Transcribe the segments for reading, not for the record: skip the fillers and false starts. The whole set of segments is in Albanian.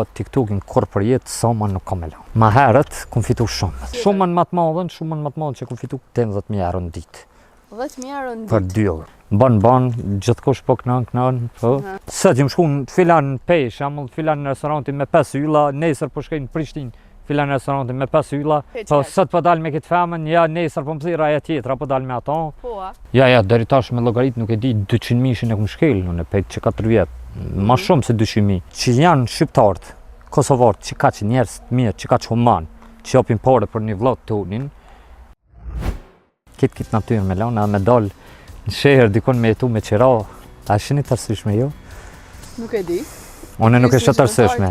TikTokin kur për jetë, sa ma nuk kam e la. Ma herët, kom fitu shumë. Shumën më të madhen që kom fitu 18.000 euro në ditë. 10.000 euro në ditë? Për 2 orë. Ban, gjithkush po kënan, po. Se t'jëm shku në filan pesh, amull filan në restorantin me 5 ylla, nesër po shkej në Prishtinë, filan në restorantin me 5 ylla, po sot po dal me këtë femën, ja nesër po më thira aja tjetra, po dal me ata. Po, a? Ja, deri tash me llogarit nuk e di 200.000 e kum shkel, në pejt që 4 vjet. Ma shumë se 200.000. Që janë shqiptarët, kosovarët, që ka që njerëz të mirë, që ka që human, që japin pare për një vllot tonin. Kitë natyrë me lana, me dal në sheher dikon me jetu me qira, a shini të arsyeshme jo? Nuk e di. Une nuk e shë të arsyeshme.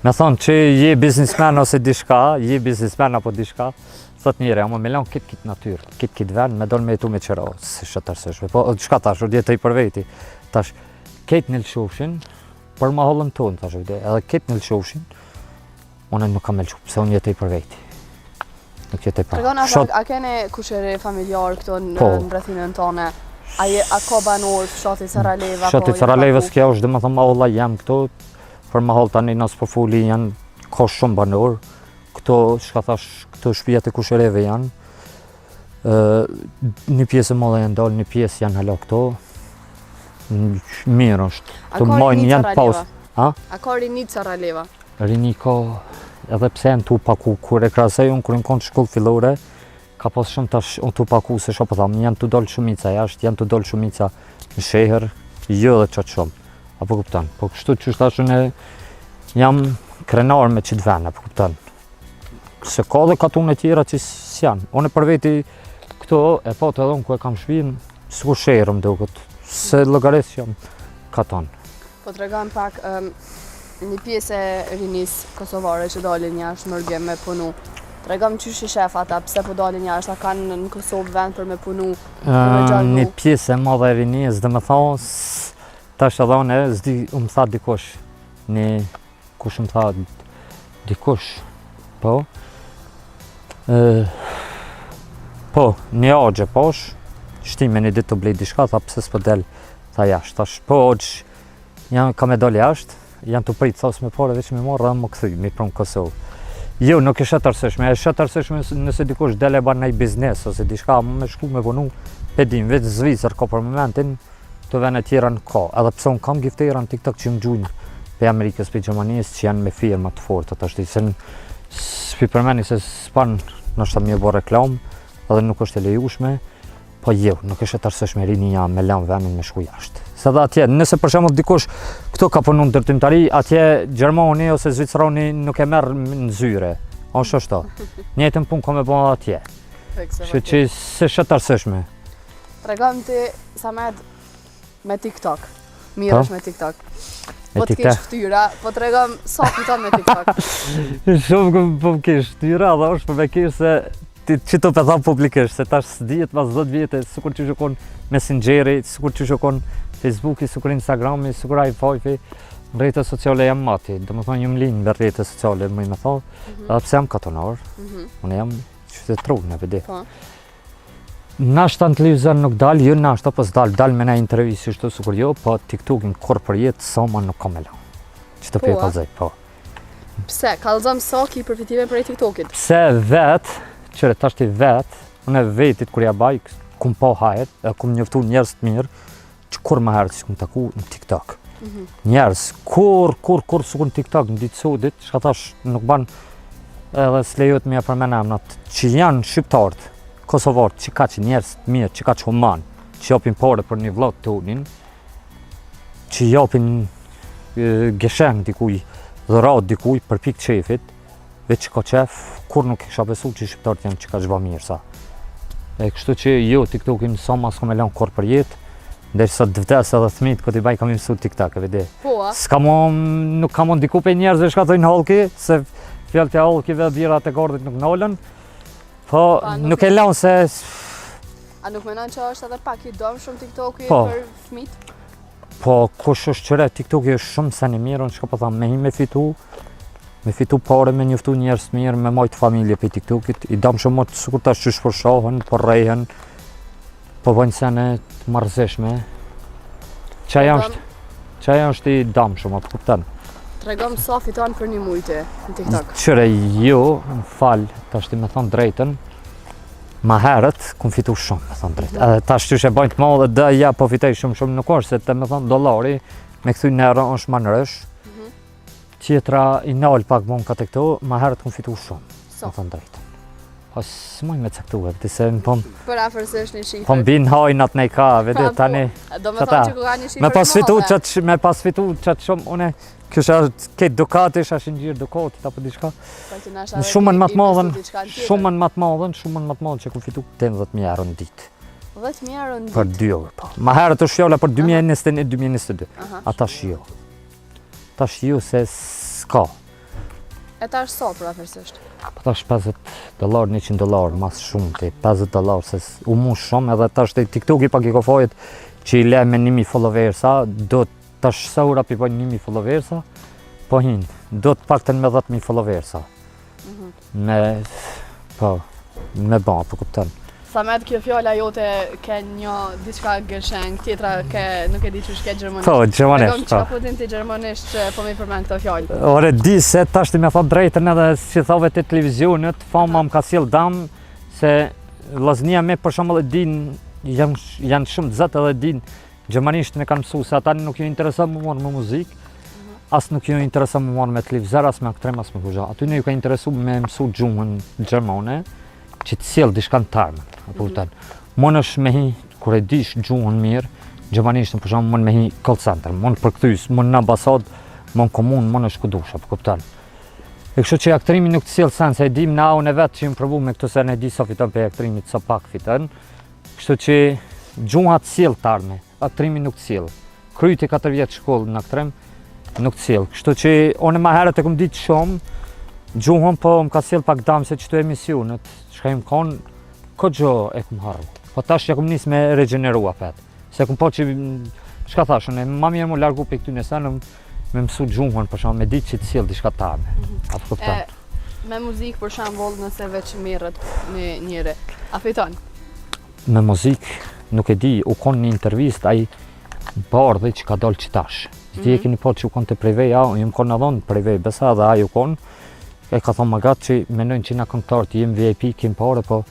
Me thonë që je biznismen ose dishka, je biznismen apo dishka, thot njëre, ama me lanë kitë natyrë, kitë ven, me dal me jetu me qira, se shë të arsyeshme. Po, qka tash, u djetëj për veti. Tash, ketë në lëshofshin, për ma hollën tonë, tash, edhe ketë në lëshofshin, une nuk kam e lëshu, pëse unë jetëj për veti. Tregona pak, a kene kushere familjar këto në rrethinën tone? A ka banor fshati Sarajeva? Fshati Sarajevës kjo është dhe më thëmë olla jam këto, për ma hollë tani nësë përfuli janë ka shumë banor, këto, shka thash, këto shpijat e kushereve janë, një pjesë më dhe janë dalë, një pjesë janë hala këto, mirë është, të majnë janë pausë. A ka rinit Sarajeva? Rini ka, edhe pse janë tu paku, kur e krasej unë kur në konë shkollë fillore, ka pas shumë tash unë tu paku, se shumë thamë, janë tu dollë shumica jashtë, janë tu dollë shumica në sheher, jo dhe qatë shumë, apo kuptan. Po kështu që tash unë jam krenar me qitë vene, apo kuptan. Se ka dhe katune tjera që s'janë, unë për veti këto e patë edhe unë ku e kam shvinë, s'ku sheherëm duket, se logares jam katon. Po të regon pak, një pjesë e rinis kosovare që dalin jashtë mërgje me punu. Tregom qysh i shef ata, pse po dalin jashtë, a kanë në Kosovë vend për me punu, për me gjallu? Një pjesë e madhe e rinis, dhe me thonë, tash edhe unë zdi, më tha dikush, kush më tha dikush, po, një agje posh, shtime një ditë të blej dishka, tha pse s'po del, tha jashtë, tash po agje, ka me dal jashtë, janë të pritë thos me pare veç me marrë dhe më këthy, mi prunë Kosovë. Jo, nuk e shetë arseshme, e shetë arseshme nëse dikush dele ban nëj biznes, ose dishka me shku me punu, pedim, veç Zvicër ka për momentin, të vene tjera në ka. Edhe pëse unë kam giftera në TikTok që më gjujnë pe Amerikës, pe Gjermanisë, që janë me firma të fortë, të ashtë, se s'pi përmeni se s'pan nështë të mjë bo reklam, edhe nuk është e lejushme, po jo, nuk e shetë arseshme rini ja me lanë venin me shku jashtë. Se dhe atje, nëse për shembull dikush këto ka punu në ndërtimtari, atje Gjermani ose Zvicrani nuk e merr në zyre. Është ashtu. Njëjtën punë ka me bën atje. Kështu që se shetë arseshme. Tregom ti Samet me TikTok. Mirë është me TikTok. Po të kesh ftyra, po tregom sa fiton me TikTok. Shumë po kesh ftyra, dhe është për me kesh se që të pëtham publikisht, se tash s'dijet mas 10 vjetë, sikur që shukon Messengeri, sikur që shukon Facebooki, sikur Instagrami, sikur i5-i, rrjete sociale jam mati, dhe më thonë jam linë në rrjete sociale, më i me thonë, edhe pse jam katonar, unë jam qytetru në vidi. Nashta në televizor nuk dal, jo nashta, po s'dal me ne intervjisi shtu, sikur jo, po TikTokin kur për jetë, sa ma nuk kam e la. Që të pje kalzaj, po. Pse, kalzam sa ki përfitive për e TikTokit? Pse vetë, qëre tash ti vetë, unë e vetit kur ja baj, kum po hajet, e kum njoftu njerës të mirë, që kur më herë që kum taku në TikTok. Njerës, kur sukur në TikTok, në ditë sudit, shka tash nuk ban edhe s'lejot me ja përmena emnat, që janë shqiptarët, kosovarët, që ka që njerës të mirë, që ka që human, që japin pare për një vllot të unin, që japin gesheng dikuj, dhurat dikuj për pik qefit, veç që ka qef, kur nuk kisha besu që shqiptarët janë që ka gjba mirë sa. E kështu që jo, TikTokin sa mas kom e lanë kur për jetë, ndërsa të vdes edhe thmit, këtë i baj kam i mësu TikTok, e vidi. Po, a? Nuk kam diku pe njerëzve shka thojnë halki, se fjallë të halkive dhe birat e gardit nuk nalën, po nuk e lanë se... A nuk menon që është edhe pak i domë shumë TikToki për fmit? Po, kush është qëre, TikToki është shumë se një mirë, në shka po thamë, me fitu pare, me njoftu njerës të mirë, me majtë familje për TikTokit, i dam shumë të sukur tash qysh për shohen, për rejhen, po bëjnë sene të marzeshme. Qaja është i dam shumë, atë kuptan. Tregom sa fiton për një mujti në TikTok. Qëre jo, më falë, tash ti me thonë drejtën, ma herët kum fitu shumë, me thonë drejtë. Edhe tash që e bajnë të madhe dhe ja po fitej shumë nuk është, se të me thonë dollari, me këthuj nërë është ma nërësh, tjetra i nalë pak bon ka të këto, ma herët kum fitu shumë, me thonë drejtën. Po s'moj me caktuar, dise më pom... Për afërsisht një shifër. Po m'bin hajnat nej ka, vedi, tani... Do me thonë që ku ka një shifër Me pas fitu qatë shumë, une, kësha ketë Ducati, isha shingirë Ducati, apo diçka. Shumën matë madhen që ku fitu 18.000 euro në ditë. 10.000 euro në ditë? Për 2 orë, po. Ma herët është fjolla për 2021-2022. A tash jo. Tash jo se s'ka. E tash sa për afërsisht? Po tash $50, $100, mas shumë të $50, se u mu shumë, edhe tash të TikTok i pak i kofojit që i le me 1.000 followersa, do tash sa ura pi pojnë 1.000 followersa, po hinë, do të pak të me 10.000 followersa. Me ba, po kuptan. Samet, kjo fjalla jote ke një diçka gërsheng, tjetra nuk e di që shke gjermanisht. Po, gjermanisht, po. Qa po din ti gjermanisht që po me i përmen këto fjallë? Ore, di se tash ti me thot drejtën edhe që thove të televizionit, fama më ka sjell dam, se Llaznia me për shembull e din, janë shumë të zëtë edhe din gjermanisht me kanë mësu, se ata nuk ju intereson më marrë me muzikë, as nuk ju intereson më marrë me televizor, as me aktrem, as me kuzha. Aty ne ju ka interesu me mësu gjuhën gjermane, që të sjell diçka në tarmën. Mon është me hi, kur e dish gjuhën mirë, gjermanisht për shembull mon me hi call center, mon përkthys, mon në ambasad, mon komun, mon është kudusha, po kupton. E kështu që aktrimi nuk të sjell sen, se e dim na unë vetë që jam provu me këtë se ne di sa fiton për aktrimit, sa pak fiton. Kështu që gjuha të sjell tarme, aktrimi nuk të sjell. Kryti 4 vjet shkollë në aktrim nuk të sjell. Kështu që unë më herët e kam ditë shumë gjuhën, po më ka sjell pak dam se çto emisionet, shkajm kon Këgjo e kum harru, po tash ja kum nis me regenerua pet. Se kum po që, çka thashën, ma mirë mu largu për këtyne senëm me mësu gjuhën, për shumë, me ditë që të sjell diçka tarme. Apo kupton? Me muzikë për shembull, nëse veç mirët në njëri, a fiton? Me muzikë, nuk e di, u kon një intervist, ai bardhi që ka dalë qitash. Ti e keni po që u kon të prejveja, ju më kon në dhonë prejvej, besa dhe ai u kon, e ka thonë magat që menojnë që na këngëtarët jem VIP, kim pare, po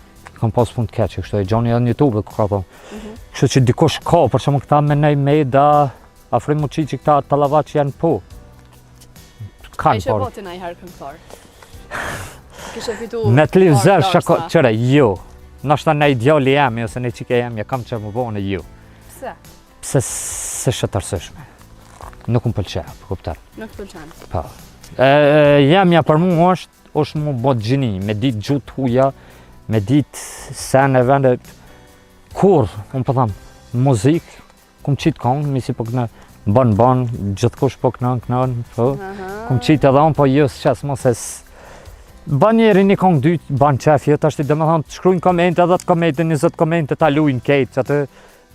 kam pas punë të keqe, kështu e gjoni edhe në YouTube, ku ka thonë. Kështu që dikush ka, për shembull këta menej me da, afrim mu që këta talavat që janë po. Kanë po ti ndonjëherë këngëtar? Kishe fitu... Me televizor, qëre, jo. Nashta në ideali jemi, ose në qike jemi, kam që më bone, jo. Pse? Pse se shëtërsëshme. Nuk më pëlqe, për kuptar. Nuk pëlqen? Pa. Jemja për mu është mu bot gjini, me ditë gjutë huja, me ditë sen e vendet, kur, unë po thamë, muzikë, kum qitë kongë, misi po kënë ban, gjithkush po kënën, po, kum qitë edhe unë, po jësë qesë mos e ban njeri një kongë dytë, ban qefje, të ashti dhe me thamë, të shkrujnë komente, 10 komente, 20 komente, ta lujnë kejtë, që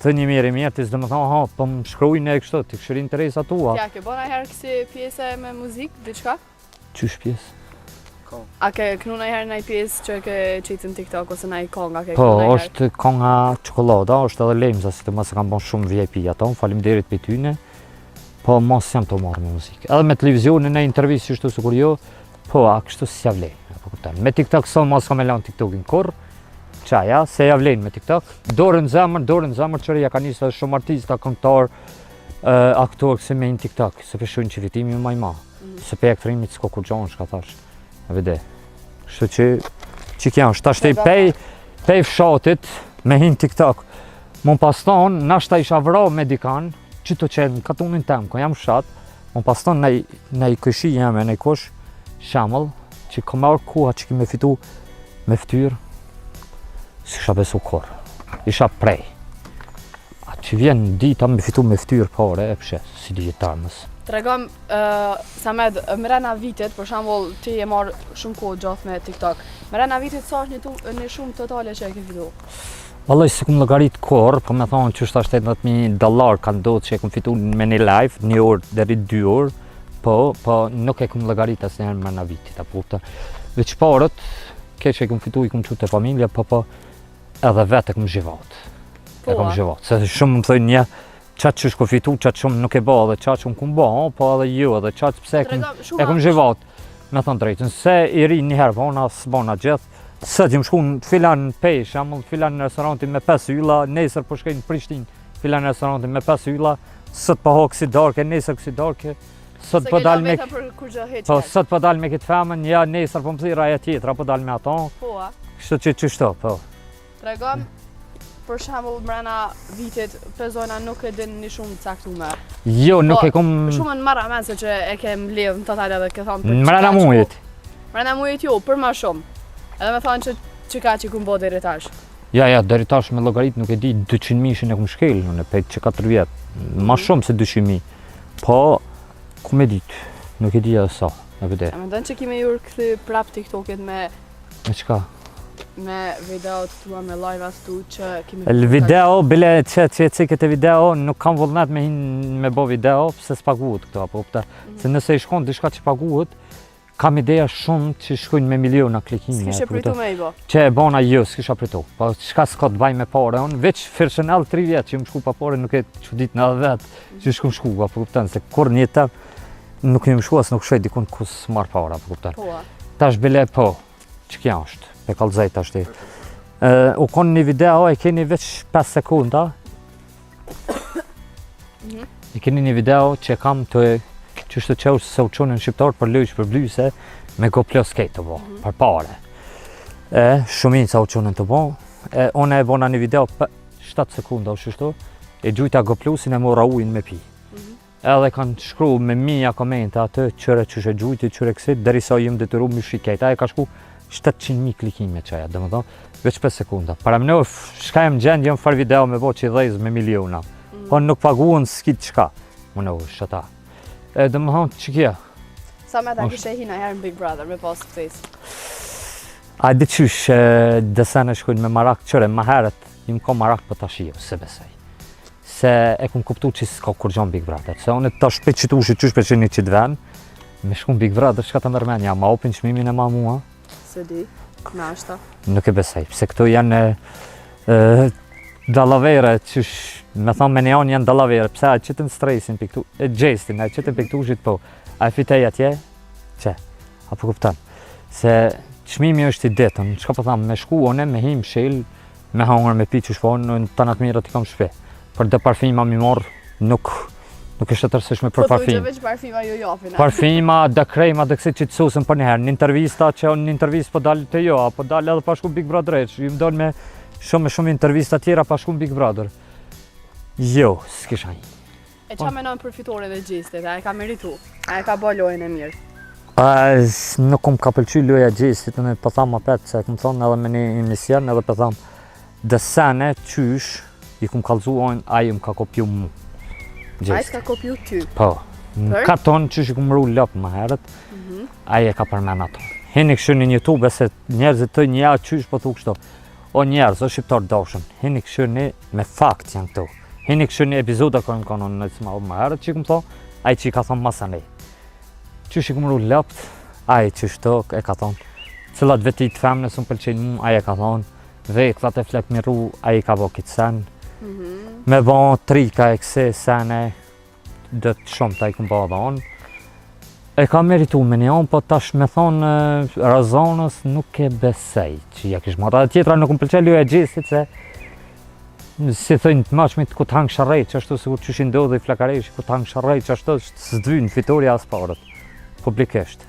të një mirë, të dhe me thamë, po më shkrujnë e kështu, të këshëri interesa tua. Tja, ke bona herë kësi pjese me muzikë, diçka? Qysh pjesë? A ke kënu nëjherë nëj pjesë që ke qitë në TikTok ose nëj konga ke po, kënu nëjherë? Po, është konga qokolada, është edhe lemza, si të mëse kam bon shumë VIP ato, faleminderit për tyne, po mos jam të marrë me muzikë. Edhe me televizionin në intervjist qështu se kur jo, po, a kështu si javlej. Me TikTok son mos kam e lanë TikTokin kur, qaja, se javlejnë me TikTok. Dorën zemër, qëre ja ka njësë shumë artista, këngëtar, aktor këse me në TikTok, se përshujnë që vitimi më ma, se pe aktrimit s'ko kur gjonë, shka thash. Vede, kështu që kja është, tashtej pej fshatit me hinë TikTok. Mon pas tonë, nashta isha vra me dikan, që të qenë katunin tem, ko jam fshat, mon pas tonë nej këshi jeme, nej kush, shamëll, që ka marrë kuha që ki me fitu me ftyrë, si isha besu kur, isha prej. A që vjen dita me fitu me ftyrë pare, e pshe, si digitarmës. Tregom, Samed, mrena vitit, për shembull, ti e marrë shumë kohë gjatë me TikTok. Mrena vitit sa është një shumë totale që e ke fitu? Vallaj, si kum llogarit kur, po me thonë që është $18.000 kanë ndodhur që e kum fitu me një live, 1 orë deri 2 orë, po nuk e kum llogarit asnjëherë mrena vitit, apo kupton. Veç parët, keq e kum fitu, i kum çu te familja, po edhe vetë e kum zhivat. E kum zhivat, se shumë më thonë një qatë që shko fitu, qatë shumë nuk e ba dhe qatë shumë kum ba, po edhe ju edhe qatë pse e kum zhivat, me thonë drejtën, se i ri njëherë bona, s'bona gjithë, së t'jim shku në filan pesh, amull filan në restorantin me 5 ylla, nesër po shkej në Prishtinë, filan në restorantin me 5 ylla, sët po ho kësi darke, nesër kësi darke, sët po dal me sët po dal me këtë femën, ja nesër po më thira e tjetra, po dal me ato. Po, a? Kështu që qështo, po. Tregom, për shembull mrena vitit pezojna nuk e din një shumë caktuar. Jo, nuk e kom... Shumë në marra men se që e kem levë në total edhe ke thonë për mrena mujit. Mrena mujit jo, për ma shumë. Edhe me thonë që ka që kum bo deri tash. Ja, deri tash me llogarit nuk e di 200.000 e kum shkel, unë e pejt që 4 vjet. Ma shumë se 200.000. Po, ku me ditë, nuk e di edhe sa, në vëde. A me ndonë që kime jurë këthy prap TikTokit me qka? Me videot tua, me live-at tu që kime... El video, bile që e cikët e video, nuk kam vullnet me hinë me bo video, pëse s'paguhet këto, apo këta. Se nëse i shkon diçka që paguhet, kam ideja shumë që shkojnë me miliona klikime. S'kishe pritu me i bo? Që e bona jo, s'kisha pritu. Po shka s'ka të baj me pare, unë veç firshënel 3 vjetë që më shku pa pare, nuk e çudit në edhe vetë që shku më shku, apo kuptan, se kur një të nuk një më shku, as nuk shoj dikun kus marr pare, apo kuptan. Po, a? Tash bile po, që kja është, e kalzaj tash ti. U konë një video, e keni veç 5 sekunda. E keni një video që kam të qështë të qeus se u qonën shqiptar për lëjsh për blyse me GoPro skate të bo, për pare. Shumin sa u qonën të bo, one e bona një video për 7 sekunda u shështu, e gjujta GoPro-sin e mora ujnë me pi. Edhe kanë shkru me mija komente atë, qëre qështë e gjujti, qëre kësit, deri sa jëmë detyru më shikejt. A e ka shku 700.000 klikime qaja, dhe më thonë, veç 5 sekunda. Para më nëve, shka jem gjendë, jem far video me bo që i dhejz me miliona. Po nuk paguën s'kit qka, më nëve, shëta. Dhe më thonë që kja. Sa me ta kishe hina herë në Big Brother me pas këtës? A di qysh desene shkojnë me marak qëre, ma herët im ko marak për ta shio, se besej. Se e kum kuptu që s'ka kur gjon Big Brother. Se unë ta shpet që t'ushi qysh për që një qitë ven, me shkun Big Brother, shka të mërmenja, ma opin qmimin e ma mua. Se di, me ashta. Nuk e besej, pse këto janë dallavere, qysh, me thonë me neon janë dallavere, pse a qëtën stresin për këtu, e gjestin, a qëtën për këtu shit po, a e fitej atje, që, apo kuptan, se qmimi është i detën, qka po thamë, me shku one, me him shil, me hangër, me pi qysh po, në tanat mirat i kam shpe, për dhe parfima mi morë, nuk është të tërseshme për parfim. Po të veç parfima ju japin, a? Parfima, dhe krejma, dhe kësit që të susën për njëherë, në intervista që në intervist po dalë të jo, po dalë edhe pa shku Big Brother, ju më dalë me shumë intervista tjera pa shku Big Brother. Jo, s'kisha një. E qa menon për fitore dhe gjistit, a e ka meritu? A e ka bo lojën e mirë? Nuk kom ka pëlqy loja gjistit, në për thamë apet, se kom thonë edhe me një emision, edhe për thamë, dhe sene, qysh, i kom kalzuojnë, a i më ka kopju mu. A i s'ka kopju ty? Po, në katon qysh i kom ru lëpë më herët, a i e ka përmen ato. Hini këshu një YouTube, se njerëzit të një qysh po thu kështu. O njerëz, o shqiptar dashën, hini këshu një me fakt janë këtu. Hini këshu një epizoda kërën konon në të më herët që i kom thonë, a i që i ka thonë masane. Qysh i kom ru lëpt, a i qysh të e ka thonë. Cilat vetit femnës më pëlqenë mu, a i e ka thonë. Veklat e flek miru, a i ka bo kitë sen. Me bo trika e këse sene, dhe të shumë ta i kom bo dhe onë. E ka meritu me një onë, po tash me thonë razonës nuk e besej që ja kish marrë. Dhe tjetra nuk më pëlqej loja e gjestit se si thëjnë të mashmit ku t'hangë sharrej që ashtu sigur që shi ndodhe i flakaresh ku t'hangë sharrej që ashtu s'dvynë fitoria as parët publikisht.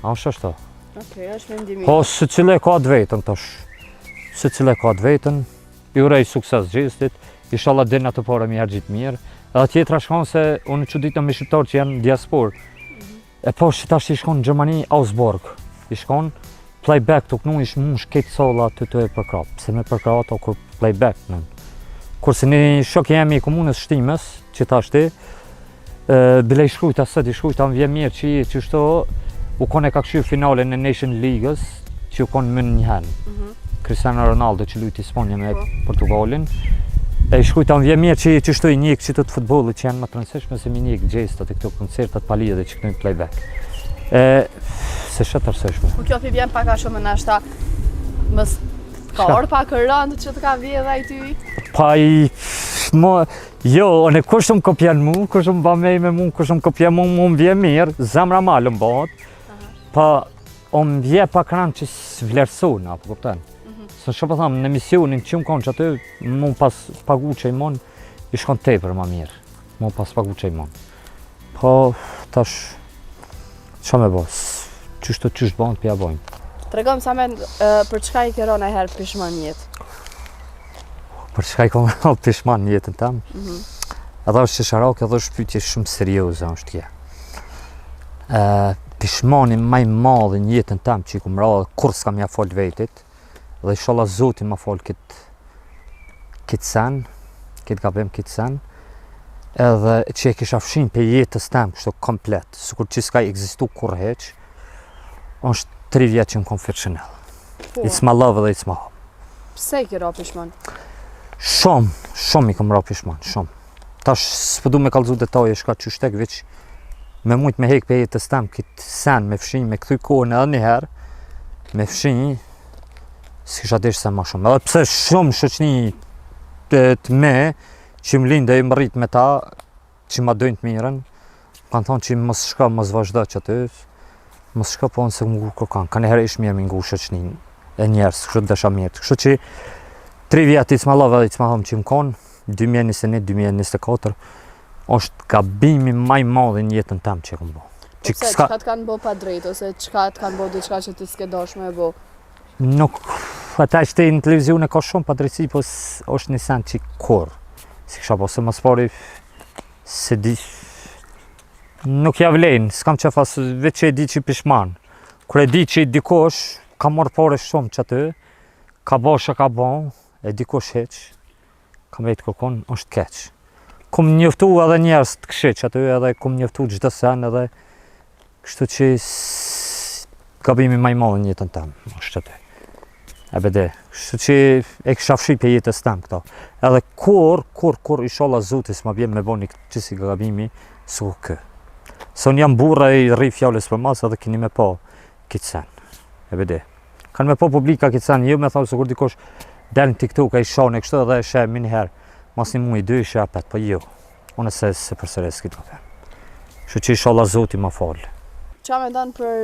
A është ashtu? Okej, është mendimi. Po së cile ka të vetën tash. Së cile ka të vetën, i urej sukses gjestit, inshallah din atë pare mi hergjit mirë. Edhe tjetra shkon se unë që ditëm me shqiptarë që janë diaspor. E po që tash i shkon në Gjermani, Augsburg, i shkon playback të kënu ishë mund shketë sola të e përkrap, pse me përkrap ato kur playback nën. Kurse një shok jemi i komunës shtimës, që ta shti, bile i shkrujta sët, i shkrujta më vje mirë që i që shto, u kone ka këshirë finale në Nation Leagues, që u kone më një henë. Cristiano Ronaldo që lujti Sponja me Portugalin. E i shkujta më vje mirë që i qështu i njëk që të futbollit që janë më të rëndësishme se mi njëk gjestat e këto koncertat palije dhe që këtojnë playback. Se shëtë rëndësishme. Po kjo pi vjen paka shumë në ashta, mës ka orë pak rëndë që të ka vje dhe i ty? Pa i jo, unë kush më kopjan mu, kush më ba me mu, kush më kopjan mu, më vje mirë, zemra malë më bëhet, pa më vje pa kranë që s'vlerësun, apo kuptan. Se që po thamë, në emisionin që më konë që aty, më pas pagu që i mon, i shkon tepër ma mirë, më pas pagu që i mon. Po, tash, që me bo, qështë bënë, pja bojnë. Tregom sa me për çka i ke rënë herë pishman jetë? Për çka i kom rënë pishman në jetën tam? Edhe është që sharak, edhe është pyetje shumë serioze është kja. Pishmani maj madhe në jetën tam që i kom rënë, kur s'kam ja fol vetit, dhe inshallah Zoti ma fol këtë sen, këtë gabim këtë sen, edhe që e kisha fshin për jetës tam kështu komplet, sikur që s'ka ekzistu kur heq, është 3 vjetë që më kom Chanel. It's my love dhe it's my home. Pse i ke rënë pishman? Shumë i kom rënë pishman, shumë. Tash s'pëdu me kallëzu detaje shka që shtek, veç me mujt me hek për jetës tam këtë sen, me fshin, me këthy kohën edhe njëherë, me fshin, s'kisha desh se ma shumë. Edhe pse shumë shoqni të me, që më linde i më rrit me ta, që ma dojnë të mirën, kanë thonë që mos shka, mos vazhdo që aty, mos shka po nëse më ngu kokan, ka njëherë ish mirë me ngu shoqnin e njerës, kështu të desha mirë. Kështu që 3 vjetë it's my love edhe it's my home që më konë, 2021-2024, është gabimi maj madhe në jetën tam që e kom bo. Pse, qka të kanë bo pa drejt, ose qka të kanë bo diçka që ti s'ke dosh me bo? Nuk, ata që në televizion e ka shumë pa drejtësi, po është një sen që kur, si kisha po, se mas pari, se di, nuk ja vlen, s'kam që fas, veç që e di që i pishman. Kër e di që i dikosh, ka morë pare shumë që aty, ka bo shë ka bo, e dikosh heq, kam vejtë kërkon, është keq. Kum njëftu edhe njerës të këshiq aty, edhe kum njëftu gjithë sen, edhe kështu që gabimi maj madhe në jetën tem, është aty. E bede, kështu që e kisha fshi për jetës tem këto. Edhe kur, inshallah Zotis ma bjem me bo një qësi gabimi, su kë. Se unë jam burra i rri fjallës për mas edhe kini me po kitë sen. E bede. Kanë me po publika kitë sen, jo me thalë se kur dikosh del në TikTok e i shone kështu edhe e she min herë. Mas një muj, 2 ishe apet, po jo. Unë se përsëres këtë kafe. Kështu që inshallah Zoti ma falë. Qa me ndonë për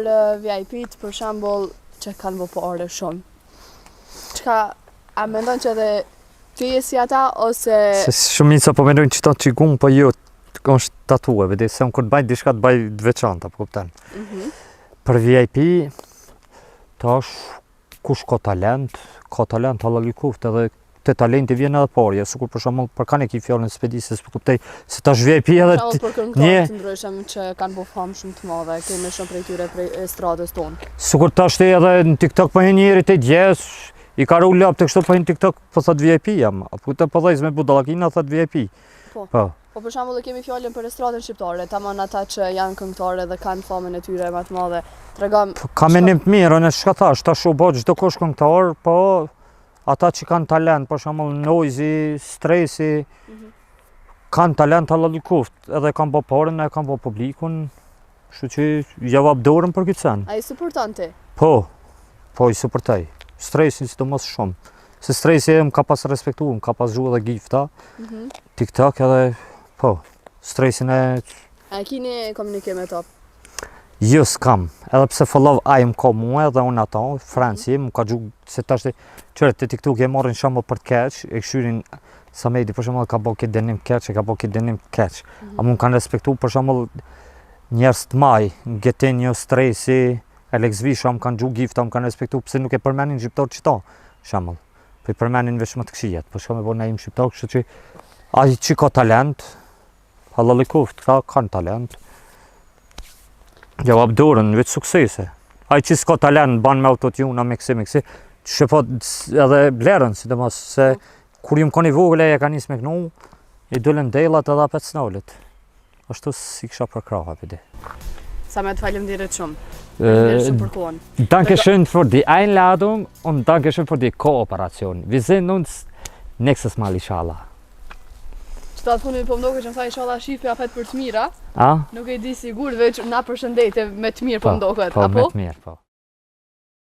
VIP-t, për shembull që kanë bo pare shumë? Qka, a me ndonë që edhe ty je si ata, ose... Se shumica po mendojnë që ta që gumë, po jo, është tatue, vedi, se unë kur të bajt diçka të bajt dveçanta, po kupten. Për VIP, ta është kush ka talent Allah likuft edhe te talenti vjen edhe parja, sikur për shembull për kanë ki fjalën spedisë, s'po kuptoj se tash VIP edhe për këngëtarë të ndryshëm që kanë bo famë shumë të madhe, kemi shumë prej tyre prej estradës tonë. Sikur tash te edhe në TikTok po njëri te djes, i ka ru lap te kështu po në TikTok po thot VIP jam, apo të po dhajz me budallakina thot VIP. Po. Po për shembull kemi fjalën për estradën shqiptare, tamam ata që janë këngëtarë dhe kanë famën e tyre më të madhe. Tregom. Ka menim të mirë, unë çka thash, tash u bë çdo kush këngëtar, po ata që kanë talent, për shembull Noizi, Stresi, kanë talent Allah likuft, edhe kanë bë parën, e kanë bë publikun, kështu që ja vap dorën për këtë sen. Ai suporton ti? Po i suportoj. Stresin sidomos shumë. Se Stresi më ka pas respektuar, më ka pas zhu edhe gifta, TikTok edhe, po, Stresin e... A kini komunikim me top? Jo s'kam, edhe pse follow ai më ka mua edhe unë ata, Franci, më ka gjuh se tash qëre të TikTok e marrin shembull për të keq, e kshyrin Samedi për shembull ka bë këtë denim keq, ka bë këtë denim keq. A mund kanë respektu për shembull njerëz të maj, Getenjo, Stresi, Alex Visha më kanë gjuh gifta, më kanë respektu pse nuk e përmenin shqiptar qëta, shembull. Po i përmenin veç më të këqijet, po shka me bo na im shqiptar, kështu që ai që ka talent, Allah likuft, këta kanë talent. Ja vap dorën, veç suksese. Ai që s'ka talent, ban me autotune, miksi, që po edhe blerën, sidomos, se kur jam koni vogël e ka nis me kënu, i dolën dellat edhe apet snolit. Ashtu si kisha për kraha pëdi. Sa me të faleminderit shumë. Faleminderit shumë për kohën. Dankeschön für die Einladung und dankeschön für die Kooperation. Wir sehen uns nächstes Mal inshallah. Qëta të punit po më doke që më tha inshallah shifi afet për të mira. A? Nuk e di sigur, veç na përshëndetje me të mirë po më doket, po, apo? me të mirë, po.